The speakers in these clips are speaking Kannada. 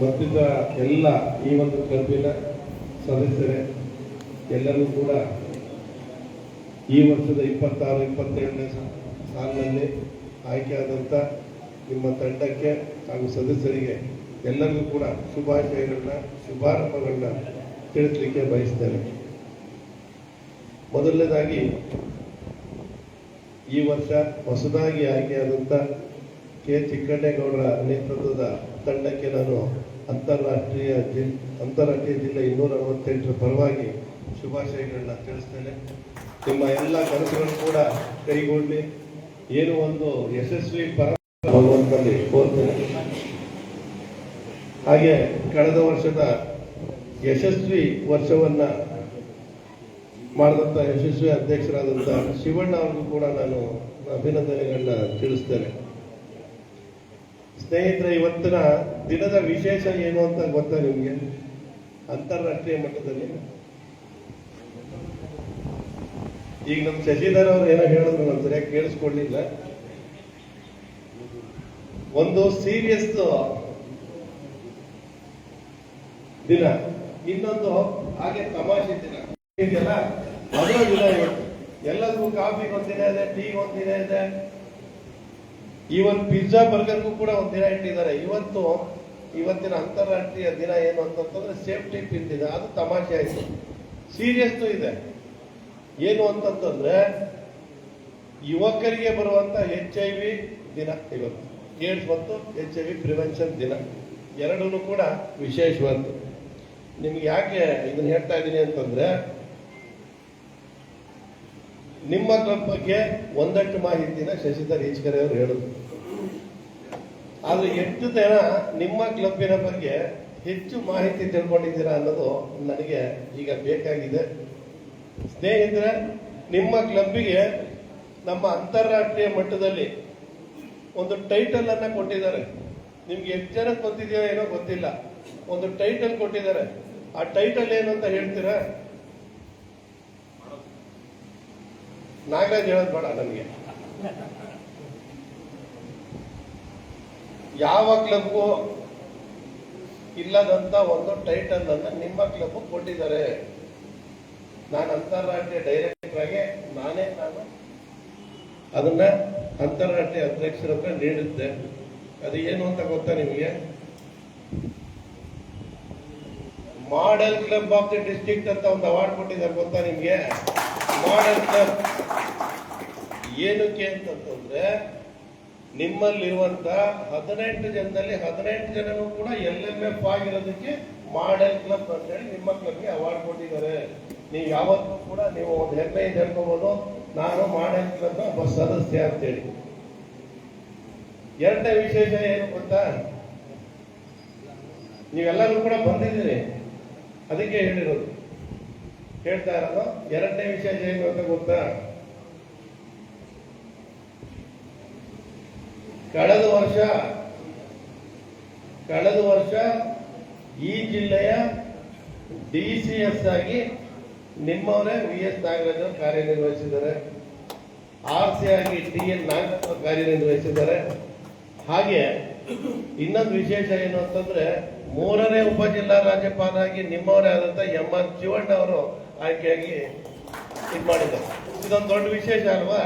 ಮತ್ತಿದ್ದ ಎಲ್ಲ ಈ ಒಂದು ಕ್ಲಬ್ಬಿನ ಸದಸ್ಯರೇ ಎಲ್ಲರೂ ಕೂಡ ಈ ವರ್ಷದ 26-27ನೇ ಸಾಲಿನಲ್ಲಿ ಆಯ್ಕೆಯಾದಂಥ ನಿಮ್ಮ ತಂಡಕ್ಕೆ ಹಾಗೂ ಸದಸ್ಯರಿಗೆ ಎಲ್ಲರಿಗೂ ಕೂಡ ಶುಭಾಶಯಗಳನ್ನ ಶುಭಾರಂಭಗಳನ್ನ ತಿಳಿಸಲಿಕ್ಕೆ ಬಯಸ್ತೇನೆ. ಮೊದಲನೇದಾಗಿ ಈ ವರ್ಷ ಹೊಸದಾಗಿ ಆಯ್ಕೆಯಾದಂಥ ಕೆ ಚಿಕ್ಕಣ್ಣೇಗೌಡರ ನೇತೃತ್ವದ ತಂಡಕ್ಕೆ ನಾನು ಅಂತಾರಾಷ್ಟ್ರೀಯ ಜಿಲ್ಲೆ 268ರ ಪರವಾಗಿ ಶುಭಾಶಯಗಳನ್ನ ತಿಳಿಸ್ತೇನೆ. ನಿಮ್ಮ ಎಲ್ಲ ಕನಸುಗಳು ಕೂಡ ಕೈಗೊಳ್ಳಿ, ಏನು ಒಂದು ಯಶಸ್ವಿ ಭಗವಂತನಲ್ಲಿ ಕೋರ್ತೇನೆ. ಹಾಗೆ ಕಳೆದ ವರ್ಷದ ಯಶಸ್ವಿ ವರ್ಷವನ್ನ ಮಾಡಿದಂಥ ಯಶಸ್ವಿ ಅಧ್ಯಕ್ಷರಾದಂಥ ಶಿವಣ್ಣ ಅವ್ರಿಗೂ ಕೂಡ ನಾನು ಅಭಿನಂದನೆಗಳನ್ನ ತಿಳಿಸ್ತೇನೆ. ಸ್ನೇಹಿತರೆ, ಇವತ್ತಿನ ದಿನದ ವಿಶೇಷ ಏನು ಅಂತ ಗೊತ್ತಾ ನಿಮಗೆ? ಅಂತಾರಾಷ್ಟ್ರೀಯ ಮಟ್ಟದಲ್ಲಿ ಈಗ ನಮ್ಮ ಶಶಿಧರ್ ಅವರು ಏನೋ ಹೇಳಿದ್ರು, ನಾನು ಸರಿಯಾಗಿ ಕೇಳಿಸ್ಕೊಳ್ಳಿಲ್ಲ. ಒಂದು ಸೀರಿಯಸ್ ದಿನ, ಇನ್ನೊಂದು ಹಾಗೆ ತಮಾಷೆ ದಿನ ಇದೆಯಲ್ಲ, ಅದರ ದಿನ ಇವತ್ತು. ಎಲ್ಲರಿಗೂ ಕಾಫಿಗೆ ಒಂದಿನ ಇದೆ, ಟೀಗೆ ಒಂದಿನ ಇದೆ, ಇವತ್ತು ಪಿಜ್ಜಾ ಬರ್ಗರ್ಗೂ ಕೂಡ ಒಂದಿನ ಇಟ್ಟಿದ್ದಾರೆ. ಇವತ್ತಿನ ಅಂತಾರಾಷ್ಟ್ರೀಯ ದಿನ ಏನು ಅಂತಂದ್ರೆ ಸೇಫ್ಟಿ ಪಿನ್ ದಿನ. ಅದು ತಮಾಷೆ ಆಯ್ತು. ಸೀರಿಯಸ್ ಇದೆ. ಏನು ಅಂತಂದ್ರೆ ಯುವಕರಿಗೆ ಬರುವಂತ HIV ದಿನ ಇವತ್ತು, ಏಡ್ಸ್ ಮತ್ತು HIV ಪ್ರಿವೆನ್ಷನ್ ದಿನ, ಎರಡೂ ಕೂಡ ವಿಶೇಷವಾದ್ದು. ನಿಮ್ಗೆ ಯಾಕೆ ಇದನ್ನ ಹೇಳ್ತಾ ಇದ್ದೀನಿ ಅಂತಂದ್ರೆ, ನಿಮ್ಮ ಕ್ಲಬ್ ಬಗ್ಗೆ ಒಂದಷ್ಟು ಮಾಹಿತಿನ ಶಶಿಧರ್ ಈಚ್ಕರೆ ಅವರು ಹೇಳಿದ್ರು. ಆದ್ರೆ ಎಷ್ಟು ಜನ ನಿಮ್ಮ ಕ್ಲಬ್ಬಿನ ಬಗ್ಗೆ ಹೆಚ್ಚು ಮಾಹಿತಿ ತಿಳ್ಕೊಂಡಿದ್ದೀರಾ ಅನ್ನೋದು ನನಗೆ ಈಗ ಬೇಕಾಗಿದೆ. ಸ್ನೇಹಿತರೆ, ನಿಮ್ಮ ಕ್ಲಬ್ಬಿಗೆ ನಮ್ಮ ಅಂತಾರಾಷ್ಟ್ರೀಯ ಮಟ್ಟದಲ್ಲಿ ಒಂದು ಟೈಟಲ್ ಅನ್ನ ಕೊಟ್ಟಿದ್ದಾರೆ. ನಿಮ್ಗೆ ಎಷ್ಟು ಜನ ಗೊತ್ತಿದೆಯೋ ಏನೋ ಗೊತ್ತಿಲ್ಲ, ಒಂದು ಟೈಟಲ್ ಕೊಟ್ಟಿದ್ದಾರೆ. ಆ ಟೈಟಲ್ ಏನು ಅಂತ ಹೇಳ್ತೀರಾ? ನಾಗರಾಜ್ ಹೇಳೋದು ಬೇಡ ನನಗೆ. ಯಾವ ಕ್ಲಬ್ಗೂ ಇಲ್ಲದಂತ ಒಂದು ಟೈಟಲ್ ಅನ್ನ ನಿಮ್ಮ ಕ್ಲಬ್ ಕೊಟ್ಟಿದ್ದಾರೆ. ನಾನು ಅಂತಾರಾಷ್ಟ್ರೀಯ ಡೈರೆಕ್ಟರ್ ಆಗಿ ನಾನು ಅದನ್ನ ಅಂತಾರಾಷ್ಟ್ರೀಯ ಅಧ್ಯಕ್ಷರ ಹತ್ರ ನೀಡಿದ್ದೆ. ಅದು ಏನು ಅಂತ ಗೊತ್ತಾ ನಿಮಗೆ? Model club of the district ಅಂತ ಒಂದು ಅವಾರ್ಡ್ ಕೊಟ್ಟಿದ್ದಾರೆ. ಗೊತ್ತಾ ನಿಮ್ಗೆ? ಮಾಡೆಲ್ ಕ್ಲಬ್ ಏನಕ್ಕೆ ಅಂತಂದ್ರೆ, ನಿಮ್ಮಲ್ಲಿರುವಂತ 18 ಜನದಲ್ಲಿ 18 ಜನನು ಕೂಡ LMF ಆಗಿರೋದಕ್ಕೆ ಮಾಡೆಲ್ ಕ್ಲಬ್ ಅಂತ ಹೇಳಿ ನಿಮ್ಮ ಕ್ಲಬ್ಗೆ ಅವಾರ್ಡ್ ಕೊಟ್ಟಿದ್ದಾರೆ. ನೀವು ಯಾವತ್ತೂ ಕೂಡ ನೀವು ಒಂದು ಹೆಮ್ಮೆ ಹೇಳ್ಕೋಬಹುದು, ನಾನು ಮಾಡೆಲ್ ಕ್ಲಬ್ ಒಬ್ಬ ಸದಸ್ಯ ಅಂತೇಳಿ. ಎರಡನೇ ವಿಶೇಷ ಏನು ಗೊತ್ತಾ? ನೀವೆಲ್ಲರೂ ಕೂಡ ಬಂದಿದ್ದೀರಿ, ಅದಕ್ಕೆ ಹೇಳ್ತಾ ಇರೋದು. ಎರಡನೇ ವಿಶೇಷ ಏನು ಅಂತ ಗೊತ್ತಾ? ಕಳೆದ ವರ್ಷ ಈ ಜಿಲ್ಲೆಯ DCS ಆಗಿ ನಿಮ್ಮವರೇ VS ನಾಗರಾಜ್ ಅವರು ಕಾರ್ಯನಿರ್ವಹಿಸಿದ್ದಾರೆ. RC ಆಗಿ TN ನಾಗರಾಜ್ ಅವರು ಕಾರ್ಯನಿರ್ವಹಿಸಿದ್ದಾರೆ. ಹಾಗೆ ಇನ್ನೊಂದು ವಿಶೇಷ ಏನು ಅಂತಂದ್ರೆ, 3ನೇ ಉಪಜಿಲ್ಲಾ ರಾಜ್ಯಪಾಲರಾಗಿ ನಿಮ್ಮವರೇ ಆದಂತ MR ಶಿವಣ್ಣ ಅವರು ಆಯ್ಕೆಯಾಗಿ ಮಾಡಿದ್ದಾರೆ. ಇದೊಂದು ದೊಡ್ಡ ವಿಶೇಷ ಅಲ್ವಾ?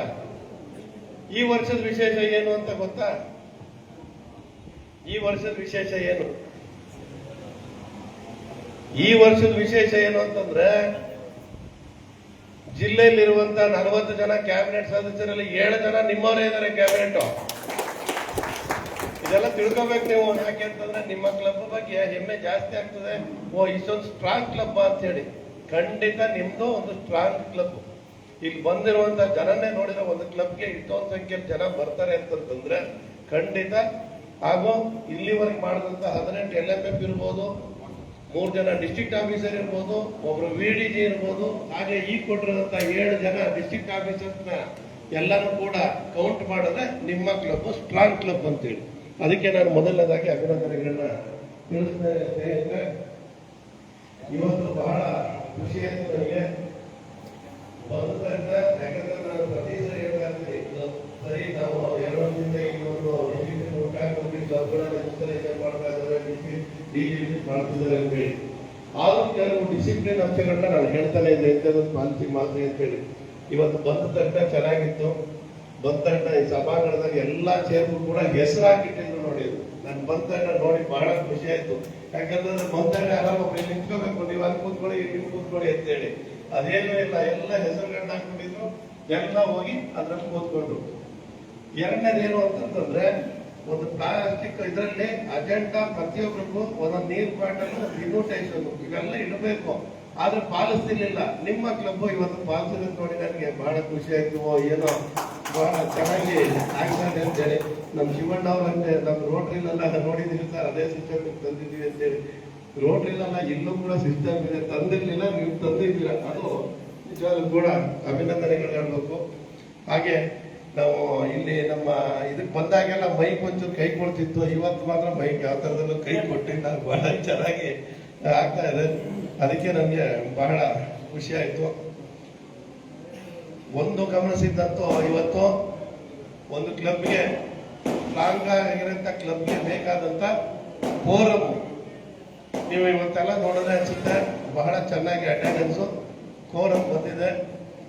ಈ ವರ್ಷದ ವಿಶೇಷ ಏನು ಅಂತ ಗೊತ್ತಾ? ಈ ವರ್ಷದ ವಿಶೇಷ ಏನು? ಈ ವರ್ಷದ ವಿಶೇಷ ಏನು ಅಂತಂದ್ರೆ, ಜಿಲ್ಲೆಯಲ್ಲಿರುವಂತ 40 ಜನ ಕ್ಯಾಬಿನೆಟ್ ಸದಸ್ಯರಲ್ಲಿ 7 ಜನ ನಿಮ್ಮವರೇ ಇದ್ದಾರೆ ಕ್ಯಾಬಿನೆಟ್. ಇದೆಲ್ಲ ತಿಳ್ಕೋಬೇಕು ನೀವು. ಯಾಕೆ ಅಂತಂದ್ರೆ ನಿಮ್ಮ ಕ್ಲಬ್ ಬಗ್ಗೆ ಹೆಮ್ಮೆ ಜಾಸ್ತಿ ಆಗ್ತದೆ. ಇಷ್ಟೊಂದು ಸ್ಟ್ರಾಂಗ್ ಕ್ಲಬ್ ಅಂತ ಹೇಳಿ. ಖಂಡಿತ ನಿಮ್ದು ಒಂದು ಸ್ಟ್ರಾಂಗ್ ಕ್ಲಬ್. ಇಲ್ಲಿ ಬಂದಿರುವಂತ ಜನನ್ನೇ ನೋಡಿದ್ರೆ ಒಂದು ಕ್ಲಬ್ಗೆ ಇಷ್ಟೊಂದು ಸಂಖ್ಯೆಯಲ್ಲಿ ಜನ ಬರ್ತಾರೆ ಅಂತಂದ್ರೆ ಖಂಡಿತ. ಹಾಗೂ ಇಲ್ಲಿವರೆಗೆ ಮಾಡಿದಂತ 18 LMF ಇರ್ಬೋದು, 3 ಜನ ಡಿಸ್ಟ್ರಿಕ್ಟ್ ಆಫೀಸರ್ ಇರ್ಬೋದು, ಒಬ್ರು VDG ಇರ್ಬೋದು, ಹಾಗೆ ಈಗ ಕೊಟ್ಟಿರೋಂತ 7 ಜನ ಡಿಸ್ಟ್ರಿಕ್ಟ್ ಆಫೀಸರ್ಸ್ನ ಎಲ್ಲರೂ ಕೂಡ ಕೌಂಟ್ ಮಾಡಿದ್ರೆ ನಿಮ್ಮ ಕ್ಲಬ್ ಸ್ಟ್ರಾಂಗ್ ಕ್ಲಬ್ ಅಂತೇಳಿ. ಅದಕ್ಕೆ ನಾನು ಮೊದಲನೇದಾಗಿ ಅಭಿನಂದನೆಗಳನ್ನ ತಿಳಿಸ್ತೇನೆ. ಸ್ನೇಹಿತರೆ, ಇವತ್ತು ಬಹಳ ಖುಷಿ ಆಯ್ತು ನನಗೆ. ಯಾಕಂದ್ರೆ ನಾನು ಪ್ರತಿ ಸರಿ ಹೇಳ್ತಾ ಇರ್ತೀನಿ, ಸರಿ ನಾವು 2 ವರ್ಷದಿಂದ ಈ ಒಂದು ಊಟ ಕ್ಲಬ್ಗಳನ್ನ ಇನ್ಸ್ಟಾಲೇಷನ್ ಮಾಡ್ತಾ ಇದ್ದಾರೆ, ಡಿಜಿಟಲ್ ಮಾಡ್ತಿದ್ದಾರೆ ಅಂತ ಹೇಳಿ. ಆದ್ರೂ ಕೆಲವು ಡಿಸಿಪ್ಲಿನ್ ಅಂಶಗಳನ್ನ ನಾನು ಹೇಳ್ತಾನೆ ಇದ್ದೆ, ಇಂಥದ್ದೊಂದು ಪಾಲಿಸಿ ಮಾಡ್ತೀನಿ ಅಂತ ಹೇಳಿ. ಇವತ್ತು ಬಂದ ತಕ್ಷಣ ಚೆನ್ನಾಗಿತ್ತು. ಬಂದ ತಕ್ಷಣ ಈ ಸಭಾಂಗಣದಾಗ ಎಲ್ಲಾ ಚೇರ್ಗೂ ಕೂಡ ಹೆಸರು ಹಾಕಿಟ್ಟಿದ್ರು ನೋಡಿ. ನಾನು ಬಂದ ತಕ್ಷಣ ನೋಡಿ ಬಹಳ ಖುಷಿ ಆಯ್ತು. ಯಾಕಂದ್ರೆ ಬಂದಾಗ ಯಾರು ನಿಂತ್ಕೋಬೇಕು, ನೀವು ಅಲ್ಲಿ ಕೂತ್ಕೊಳ್ಳಿ ಇಲ್ಲಿ ಕೂತ್ಕೊಳ್ಳಿ ಅಂತ ಹೇಳಿ. ಅದೇನೂ ಇಲ್ಲ, ಎಲ್ಲ ಹೆಸರುಗಳನ್ನ ಹಾಕೊಂಡಿದ್ರು, ಎಲ್ಲ ಹೋಗಿ ಅದ್ರಲ್ಲಿ ಕೂತ್ಕೊಂಡ್ರು. ಎರಡನೇದೇನು ಅಂತಂದ್ರೆ, ಒಂದು ಪ್ಲಾಸ್ಟಿಕ್ ಇದರಲ್ಲಿ ಅಜೆಂಡಾ ಪ್ರತಿಯೊಬ್ಬರಿಗೂ ಒಂದೊಂದು ನೀರು ಬಾಟಲ್, ಇನ್ವಿಟೇಷನ್ ಇವೆಲ್ಲ ಇಡಬೇಕು. ಆದ್ರೆ ಪಾಲಿಸ್ತಿರ್ಲಿಲ್ಲ. ನಿಮ್ಮ ಕ್ಲಬ್ ಇವತ್ತು ಪಾಲಿಸಿರೋದು ನೋಡಿ ನನಗೆ ಬಹಳ ಖುಷಿ ಆಯ್ತು. ಏನೋ ಬಹಳ ಚೆನ್ನಾಗಿ ಆಗ್ತದೆ ಅಂತ ಹೇಳಿ. ನಮ್ಮ ಶಿವಣ್ಣ ಅವರಂತೆ ನಮ್ಮ ರೋಟ್ರಿಲೆಲ್ಲ ನೋಡಿದೀವಿ ಸರ್, ಅದೇ ಸಿಸ್ಟಮ್ ತಂದಿದ್ದೀವಿ ಅಂತ ಹೇಳಿ. ರೋಟ್ರಿಲೆಲ್ಲ ಇಲ್ಲೂ ಕೂಡ ಸಿಸ್ಟಮ್ ಇದೆ, ತಂದಿರ್ಲಿಲ್ಲ, ನೀವು ತಂದಿದ್ದೀರಾ, ಅದು ನಿಜವಾಗ್ಲೂ ಕೂಡ ಅಭಿನಂದನೆಗಳು ಹೇಳ್ಬೇಕು. ಹಾಗೆ ನಾವು ಇಲ್ಲಿ ನಮ್ಮ ಇದಕ್ಕೆ ಬಂದಾಗೆಲ್ಲ ಮೈಕ್ ಒಂಚೂರು ಕೈ ಕೊಡ್ತಿತ್ತು, ಇವತ್ತು ಮಾತ್ರ ಮೈಕ್ ಯಾವ ತರದಲ್ಲೂ ಕೈ ಕೊಟ್ಟಿಲ್ಲ. ಬಹಳ ಚೆನ್ನಾಗಿ ಆಗ್ತಾ ಇದೆ, ಅದಕ್ಕೆ ನನಗೆ ಬಹಳ ಖುಷಿ ಆಯ್ತು. ಒಂದು ಗಮನಿಸಿದ್ದಂತೂ, ಇವತ್ತು ಒಂದು ಕ್ಲಬ್ಗೆ ಸ್ಟ್ರಾಂಗ್ ಆಗಿರೋಂಥ ಕ್ಲಬ್ಗೆ ಬೇಕಾದಂತ ಫೋರಮ್ ನೀವು ಇವತ್ತೆಲ್ಲ ನೋಡಿದ್ರೆ ಅನ್ಸುತ್ತೆ ಬಹಳ ಚೆನ್ನಾಗಿ ಅಟೆಂಡೆನ್ಸ್ ಫೋರಮ್ ಬಂದಿದೆ.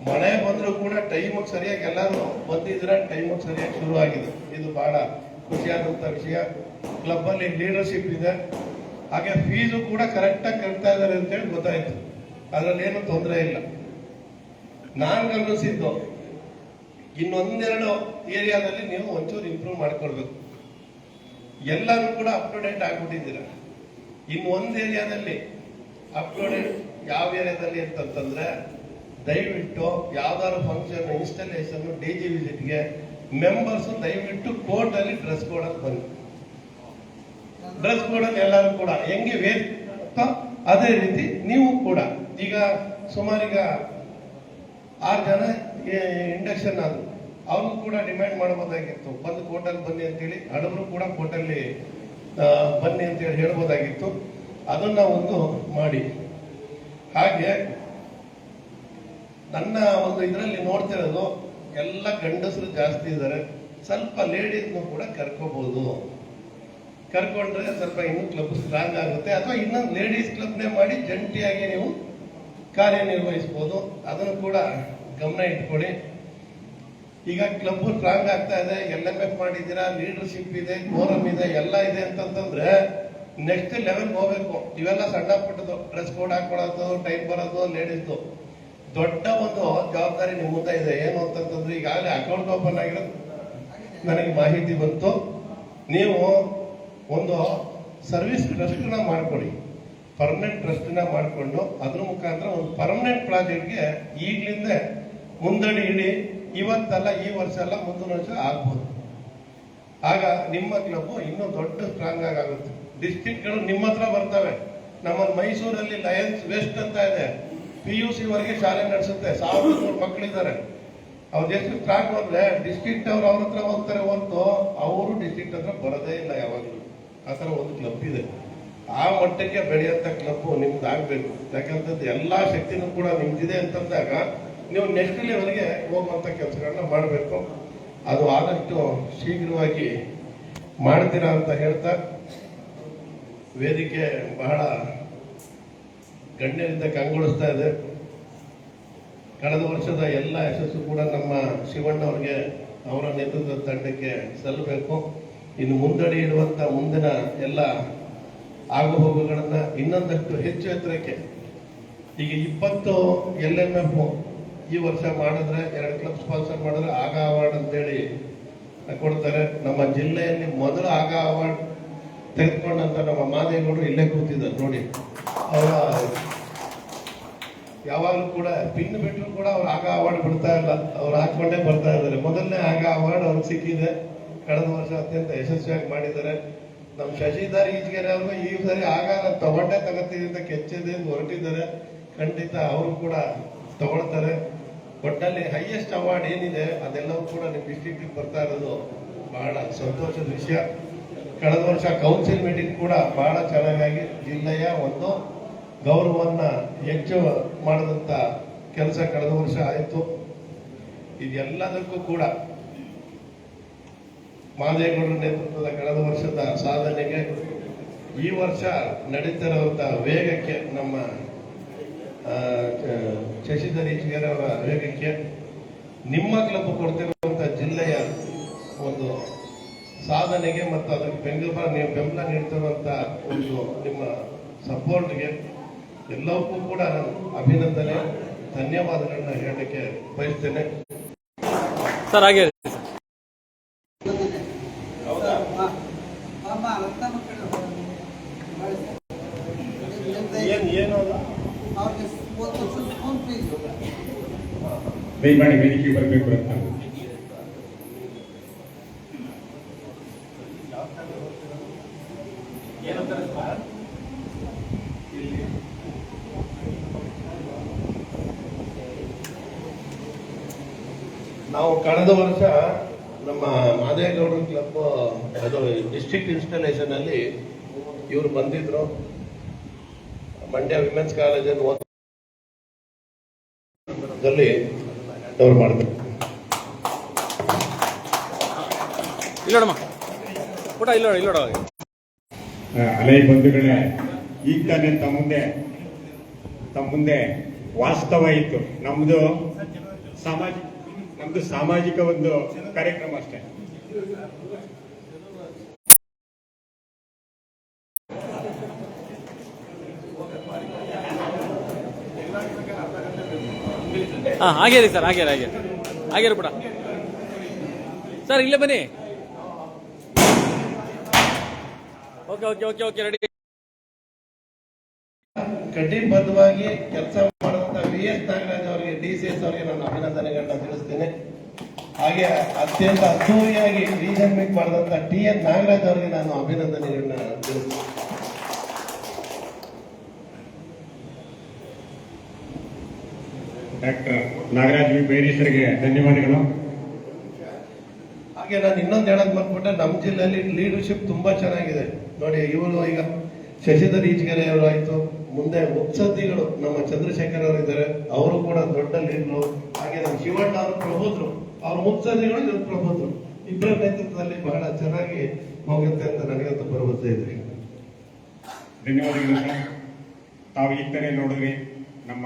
ಮಳೆ ಬಂದರೂ ಕೂಡ ಟೈಮಿಗೆ ಸರಿಯಾಗಿ ಎಲ್ಲರೂ ಬಂದಿದ್ರೆ ಟೈಮಿಗೆ ಸರಿಯಾಗಿ ಶುರು ಆಗಿದೆ. ಇದು ಬಹಳ ಖುಷಿಯಾದಂತ ವಿಷಯ. ಕ್ಲಬ್ ಅಲ್ಲಿ ಲೀಡರ್ಶಿಪ್ ಇದೆ. ಹಾಗೆ ಫೀಸು ಕೂಡ ಕರೆಕ್ಟಾಗಿ ಕಟ್ತಾ ಇದ್ದಾರೆ ಅಂತೇಳಿ ಗೊತ್ತಾಯ್ತು. ಅದರಲ್ಲಿ ಏನು ತೊಂದರೆ ಇಲ್ಲ. ನಾನು ಗಮನಿಸಿದ್ದು, ಇನ್ನೊಂದೆರಡು ಏರಿಯಾದಲ್ಲಿ ನೀವು ಒಂಚೂರು ಇಂಪ್ರೂವ್ ಮಾಡ್ಕೊಳ್ಬೇಕು. ಎಲ್ಲರೂ ಕೂಡ ಅಪ್ ಟು ಡೇಟ್ ಆಗ್ಬಿಟ್ಟಿದ್ದೀರ. ಇನ್ನು ಒಂದು ಏರಿಯಾದಲ್ಲಿ ಅಪ್ ಟು ಡೇಟ್ ಯಾವ ಏರಿಯಾದಲ್ಲಿ ಅಂತಂದ್ರೆ, ದಯವಿಟ್ಟು ಯಾವ್ದಾದ್ರು ಫಂಕ್ಷನ್, ಇನ್ಸ್ಟಾಲೇಷನ್, ಡಿಜಿ ವಿಸಿಟ್ಗೆ ಮೆಂಬರ್ಸ್ ದಯವಿಟ್ಟು ಕೋರ್ಟ್ ಅಲ್ಲಿ ಡ್ರೆಸ್ ಕೋಡ್ ಅಂತ ಬನ್ನಿ. ಡ್ರೆಸ್ ಕೋಡ್ ಅಲ್ಲಿ ಎಲ್ಲರೂ ಕೂಡ ಹೆಂಗೆ ವೇರ್ ಅದೇ ರೀತಿ ನೀವು ಕೂಡ. ಈಗ ಸುಮಾರೀಗ 6 ಜನ ಇಂಡಕ್ಷನ್ ಆದ್ರು, ಅವ್ರಿಗೂ ಕೂಡ ಡಿಮ್ಯಾಂಡ್ ಮಾಡಬಹುದಾಗಿತ್ತು, ಬಂದು ಕೋರ್ಟಲ್ಲಿ ಬನ್ನಿ ಅಂತೇಳಿ. ಹಡವರು ಕೂಡ ಕೋರ್ಟಲ್ಲಿ ಬನ್ನಿ ಅಂತೇಳಿ ಹೇಳ್ಬೋದಾಗಿತ್ತು. ಅದನ್ನ ಒಂದು ಮಾಡಿ. ಹಾಗೆ ನನ್ನ ಒಂದು ಇದರಲ್ಲಿ ನೋಡ್ತಿರೋದು, ಎಲ್ಲ ಗಂಡಸರು ಜಾಸ್ತಿ ಇದ್ದಾರೆ, ಸ್ವಲ್ಪ ಲೇಡೀಸ್ನು ಕೂಡ ಕರ್ಕೋಬಹುದು. ಕರ್ಕೊಂಡ್ರೆ ಸ್ವಲ್ಪ ಇನ್ನೂ ಕ್ಲಬ್ ಸ್ಟ್ರಾಂಗ್ ಆಗುತ್ತೆ. ಅಥವಾ ಇನ್ನೊಂದು ಲೇಡೀಸ್ ಕ್ಲಬ್ನೇ ಮಾಡಿ ಜಂಟಿಯಾಗಿ ನೀವು ಕಾರ್ಯನಿರ್ವಹಿಸಬಹುದು. ಅದನ್ನು ಕೂಡ ಗಮನ ಇಟ್ಕೊಳ್ಳಿ. ಈಗ ಕ್ಲಬ್ ಸ್ಟ್ರಾಂಗ್ ಆಗ್ತಾ ಇದೆ, LMF ಮಾಡಿದ್ದೀರಾ, ಲೀಡರ್ಶಿಪ್ ಇದೆ, ಫೋರಮ್ ಇದೆ, ಎಲ್ಲ ಇದೆ ಅಂತಂದ್ರೆ ನೆಕ್ಸ್ಟ್ ಲೆವೆಲ್ ಹೋಗ್ಬೇಕು. ಇವೆಲ್ಲ ಸಣ್ಣ ಪುಟ್ಟದು, ಡ್ರೆಸ್ ಕೋಡ್ ಹಾಕೊಳ್ಳೋದು, ಟೈಮ್ ಬರೋದು, ಲೇಡೀಸ್ದು. ದೊಡ್ಡ ಒಂದು ಜವಾಬ್ದಾರಿ ನಿಮ್ಮ ಮುಂದೆ ಇದೆ. ಏನು ಅಂತಂದ್ರೆ, ಈಗಾಗಲೇ ಅಕೌಂಟ್ ಓಪನ್ ಆಗಿರೋದು ನನಗೆ ಮಾಹಿತಿ ಬಂತು. ನೀವು ಒಂದು ಸರ್ವಿಸ್ ಟ್ರಸ್ಟ್ ನ ಮಾಡ್ಕೊಳ್ಳಿ, ಪರ್ಮನೆಂಟ್ ಟ್ರಸ್ಟ್ ನ ಮಾಡಿಕೊಂಡು ಅದ್ರ ಮುಖಾಂತರ ಒಂದು ಪರ್ಮನೆಂಟ್ ಪ್ರಾಜೆಕ್ಟ್ಗೆ ಈಗಲಿಂದ ಮುಂದಡಿ ಇಡಿ. ಇವತ್ತಲ್ಲ, ಈ ವರ್ಷ ಅಲ್ಲ, ಮುಂದಿನ ವರ್ಷ ಆಗ್ಬೋದು. ಆಗ ನಿಮ್ಮ ಕ್ಲಬ್ ಇನ್ನೂ ದೊಡ್ಡ ಸ್ಟ್ರಾಂಗ್ ಆಗುತ್ತೆ. ಡಿಸ್ಟ್ರಿಕ್ಟ್ಗಳು ನಿಮ್ಮ ಹತ್ರ ಬರ್ತವೆ. ನಮ್ಮ ಮೈಸೂರಲ್ಲಿ ಲಯನ್ಸ್ ವೆಸ್ಟ್ ಅಂತ ಇದೆ, PUC ವರೆಗೆ ಶಾಲೆ ನಡೆಸುತ್ತೆ. 1300 ಮಕ್ಕಳಿದ್ದಾರೆ. ಅವ್ರು ಎಷ್ಟು ಸ್ಟ್ರಾಂಗ್ ಅಂದ್ರೆ ಡಿಸ್ಟ್ರಿಕ್ಟ್ ಅವ್ರು ಅವ್ರ ಹತ್ರ ಹೋಗ್ತಾರೆ ಹೊರತು ಅವರು ಡಿಸ್ಟ್ರಿಕ್ಟ್ ಹತ್ರ ಬರೋದೇ ಇಲ್ಲ ಯಾವಾಗಲೂ. ಆ ಥರ ಒಂದು ಕ್ಲಬ್ ಇದೆ. ಆ ಮಟ್ಟಕ್ಕೆ ಬೆಳೆಯಂತ ಕ್ಲಬ್ ನಿಮ್ದು ಆಗ್ಬೇಕು. ಯಾಕಂತಂದ್ರೆ ಎಲ್ಲಾ ಶಕ್ತಿನೂ ಕೂಡ ನಿಮ್ದಿದೆ ಅಂತಂದಾಗ ನೀವು ನೆಕ್ಸ್ಟ್ ಲೆವೆಲ್ಗೆ ಹೋಗುವಂತ ಕೆಲಸಗಳನ್ನ ಮಾಡಬೇಕು. ಅದು ಆದಷ್ಟು ಶೀಘ್ರವಾಗಿ ಮಾಡ್ತೀರಾ ಅಂತ ಹೇಳ್ತಾ, ವೇದಿಕೆ ಬಹಳ ಗಣ್ಯರಿಂದ ಕಂಗೊಳಿಸ್ತಾ ಇದೆ. ಕಳೆದ ವರ್ಷದ ಎಲ್ಲ ಯಶಸ್ಸು ಕೂಡ ನಮ್ಮ ಶಿವಣ್ಣ ಅವರಿಗೆ, ಅವರ ನೇತೃತ್ವದ ತಂಡಕ್ಕೆ ಸಲ್ಲಬೇಕು. ಇನ್ನು ಮುಂದಡಿ ಇಡುವಂತ ಮುಂದಿನ ಎಲ್ಲ ಆಗುಹೋಗುಗಳನ್ನ ಇನ್ನೊಂದಷ್ಟು ಹೆಚ್ಚು ಎತ್ತರಕ್ಕೆ, ಈಗ 20 LMF ಈ ವರ್ಷ ಮಾಡಿದ್ರೆ, 2 ಕ್ಲಬ್ ಸ್ಪಾನ್ಸರ್ ಮಾಡಿದ್ರೆ ಆಗ ಅವಾರ್ಡ್ ಅಂತೇಳಿ ಕೊಡ್ತಾರೆ. ನಮ್ಮ ಜಿಲ್ಲೆಯಲ್ಲಿ ಮೊದಲು ಆಗ ಅವಾರ್ಡ್ ತೆಗೆದುಕೊಂಡಂತ ನಮ್ಮ ಮಾದೇಗೌಡರು ಇಲ್ಲೇ ಕೂತಿದ್ದಾರೆ ನೋಡಿ. ಅವರ ಯಾವಾಗಲೂ ಕೂಡ ಪಿನ್ ಬಿಟ್ಟರು ಕೂಡ ಅವ್ರು ಆಗ ಅವಾರ್ಡ್ ಬಿಡ್ತಾ ಇಲ್ಲ, ಅವ್ರು ಹಾಕೊಂಡೇ ಬರ್ತಾ ಇದ್ದಾರೆ. ಮೊದಲನೇ ಆಗ ಅವಾರ್ಡ್ ಅವ್ರಿಗೆ ಸಿಕ್ಕಿದೆ. ಕಳೆದ ವರ್ಷ ಅತ್ಯಂತ ಯಶಸ್ವಿಯಾಗಿ ಮಾಡಿದ್ದಾರೆ. ನಮ್ಮ ಶಶಿಧರ್ ಈಚೆಗೆರೆ ಅವರು ಈ ಸರಿ ಆಗ ತಗೊಂಡೇ ತಗೋತೀವಿ ಅಂತ ಕೆಚ್ಚದೆ ಹೊರಟಿದ್ದಾರೆ. ಖಂಡಿತ ಅವರು ಕೂಡ ತಗೊಳ್ತಾರೆ. ಒಟ್ಟಲ್ಲಿ ಹೈಯೆಸ್ಟ್ ಅವಾರ್ಡ್ ಏನಿದೆ ಅದೆಲ್ಲವೂ ಕೂಡ ನಿಮ್ಮ ಡಿಸ್ಟ್ರಿಕ್ಟ್ ಬರ್ತಾ ಇರೋದು ಬಹಳ ಸಂತೋಷದ ವಿಷಯ. ಕಳೆದ ವರ್ಷ ಕೌನ್ಸಿಲ್ ಮೀಟಿಂಗ್ ಕೂಡ ಬಹಳ ಚೆನ್ನಾಗಿ ಜಿಲ್ಲೆಯ ಒಂದು ಗೌರವವನ್ನ ಹೆಚ್ಚು ಮಾಡಿದಂತ ಕೆಲಸ ಕಳೆದ ವರ್ಷ ಆಯಿತು. ಇದೆಲ್ಲದಕ್ಕೂ ಕೂಡ ಮಾದೇಗೌಡರ ನೇತೃತ್ವದ ಕಳೆದ ವರ್ಷದ ಸಾಧನೆಗೆ ಈ ವರ್ಷ ನಡೀತಿರುವಂತಹ ವೇಗಕ್ಕೆ ನಮ್ಮ ಶಶಿಧರ್ ಈಚಗೇರಿ ಅವರ ವೇಗಕ್ಕೆ ನಿಮ್ಮ ಕ್ಲಬ್ ಕೊಡ್ತಿರುವಂತಹ ಜಿಲ್ಲೆಯ ಒಂದು ಸಾಧನೆಗೆ ಮತ್ತು ಅದಕ್ಕೆ ಬೆಂಬಲ ನೀಡ್ತಿರುವಂತ ಒಂದು ನಿಮ್ಮ ಸಪೋರ್ಟ್ಗೆ ಎಲ್ಲವಕ್ಕೂ ಕೂಡ ನಾನು ಅಭಿನಂದನೆ ಧನ್ಯವಾದಗಳನ್ನ ಹೇಳಲಿಕ್ಕೆ ಬಯಸ್ತೇನೆ. ಸರ್ ಹಾಗೆ ಏನು ದಯಮಾಡಿ ವೇದಿಕೆ ಬರಬೇಕು ಅಂತ ನಾವು ಕಳೆದ ವರ್ಷ ನಮ್ಮ ಮಾದೇಗೌಡರ ಕ್ಲಬ್ ಅದು ಡಿಸ್ಟ್ರಿಕ್ಟ್ ಇನ್ಸ್ಟಾಲೇಷನ್ ಅಲ್ಲಿ ಇವರು ಬಂದಿದ್ರು. ಮಂಡ್ಯ ವಿಮೆನ್ಸ್ ಕಾಲೇಜಲ್ಲಿ ಅವ್ರು ಮಾಡಿದ್ರು. ಇಲ್ಲೋಡಮ್ಮ ಊಟ ಇಲ್ಲೋಡ ಅಲೈ ಬಂಧುಗಳೇ, ಈಗ ತಾನೇ ತಮ್ಮ ಮುಂದೆ ವಾಸ್ತವ ಇತ್ತು. ನಮ್ದು ಸಾಮಾಜಿಕ ಒಂದು ಕಾರ್ಯಕ್ರಮ ಅಷ್ಟೇ. ಹಾಗೆ ರೀ ಸರ್, ಹಾಗೆ ಬಿಡ ಸರ್, ಇಲ್ಲೇ ಬನ್ನಿ. Okay ready. ಕಟಿಬದ್ಧವಾಗಿ ಕೆಲಸ ಮಾಡುವಂತ VS ನಾಗರಾಜ್ ಅವರಿಗೆ, DCS ಅವರಿಗೆ ನಾನು ಅಭಿನಂದನೆಗಳನ್ನ ತಿಳಿಸ್ತೇನೆ. ಹಾಗೆ ಅತ್ಯಂತ ಅದ್ದೂರಿಯಾಗಿ ರೀಜನ್ ಮೀಟ್ ಮಾಡಿದಂತ TN ನಾಗರಾಜ್ ಅವರಿಗೆ ನಾನು ಅಭಿನಂದನೆಗಳನ್ನ ತಿಳಿಸ್ತೇನೆ. ಡಾಕ್ಟರ್ ನಾಗರಾಜ್ ಬೇರೀಸರಿಗೆ ಧನ್ಯವಾದಗಳು. ಹಾಗೆ ನಾನು ಇನ್ನೊಂದು ಹೇಳೋದು ಮರ್ಬಿಟ್ಟೆ, ನಮ್ಮ ಜಿಲ್ಲೆಯಲ್ಲಿ ಲೀಡರ್ಶಿಪ್ ತುಂಬಾ ಚೆನ್ನಾಗಿದೆ ನೋಡಿ. ಇವರು ಈಗ ಶಶಿಧರ್ ಈಚಗೇರಿ ಅವರು ಆಯ್ತು, ಮುಂದೆ ಮುತ್ಸದ್ದಿಗಳು ನಮ್ಮ ಚಂದ್ರಶೇಖರ್ ಅವರು ಇದ್ದಾರೆ, ಅವರು ಕೂಡ ದೊಡ್ಡ ಲೀಡರು. ಹಾಗೆ ನಮ್ಮ ಶಿವಣ್ಣ ಅವರು ಪ್ರಬುದ್ಧರು, ಅವ್ರ ಮುತ್ಸದ್ದಿಗಳು ಇವರು ಪ್ರಬುದ್ಧರು. ಇಬ್ಬರ ನೇತೃತ್ವದಲ್ಲಿ ಬಹಳ ಚೆನ್ನಾಗಿ ಹೋಗುತ್ತೆ ಅಂತ ನನಗಂತೂ ಭರವಸೆ ಇದೆ. ಧನ್ಯವಾದಗಳು ಸರ್. ತಾವು ಈಗ ತಾನೇ ನೋಡಿದ್ರಿ ನಮ್ಮ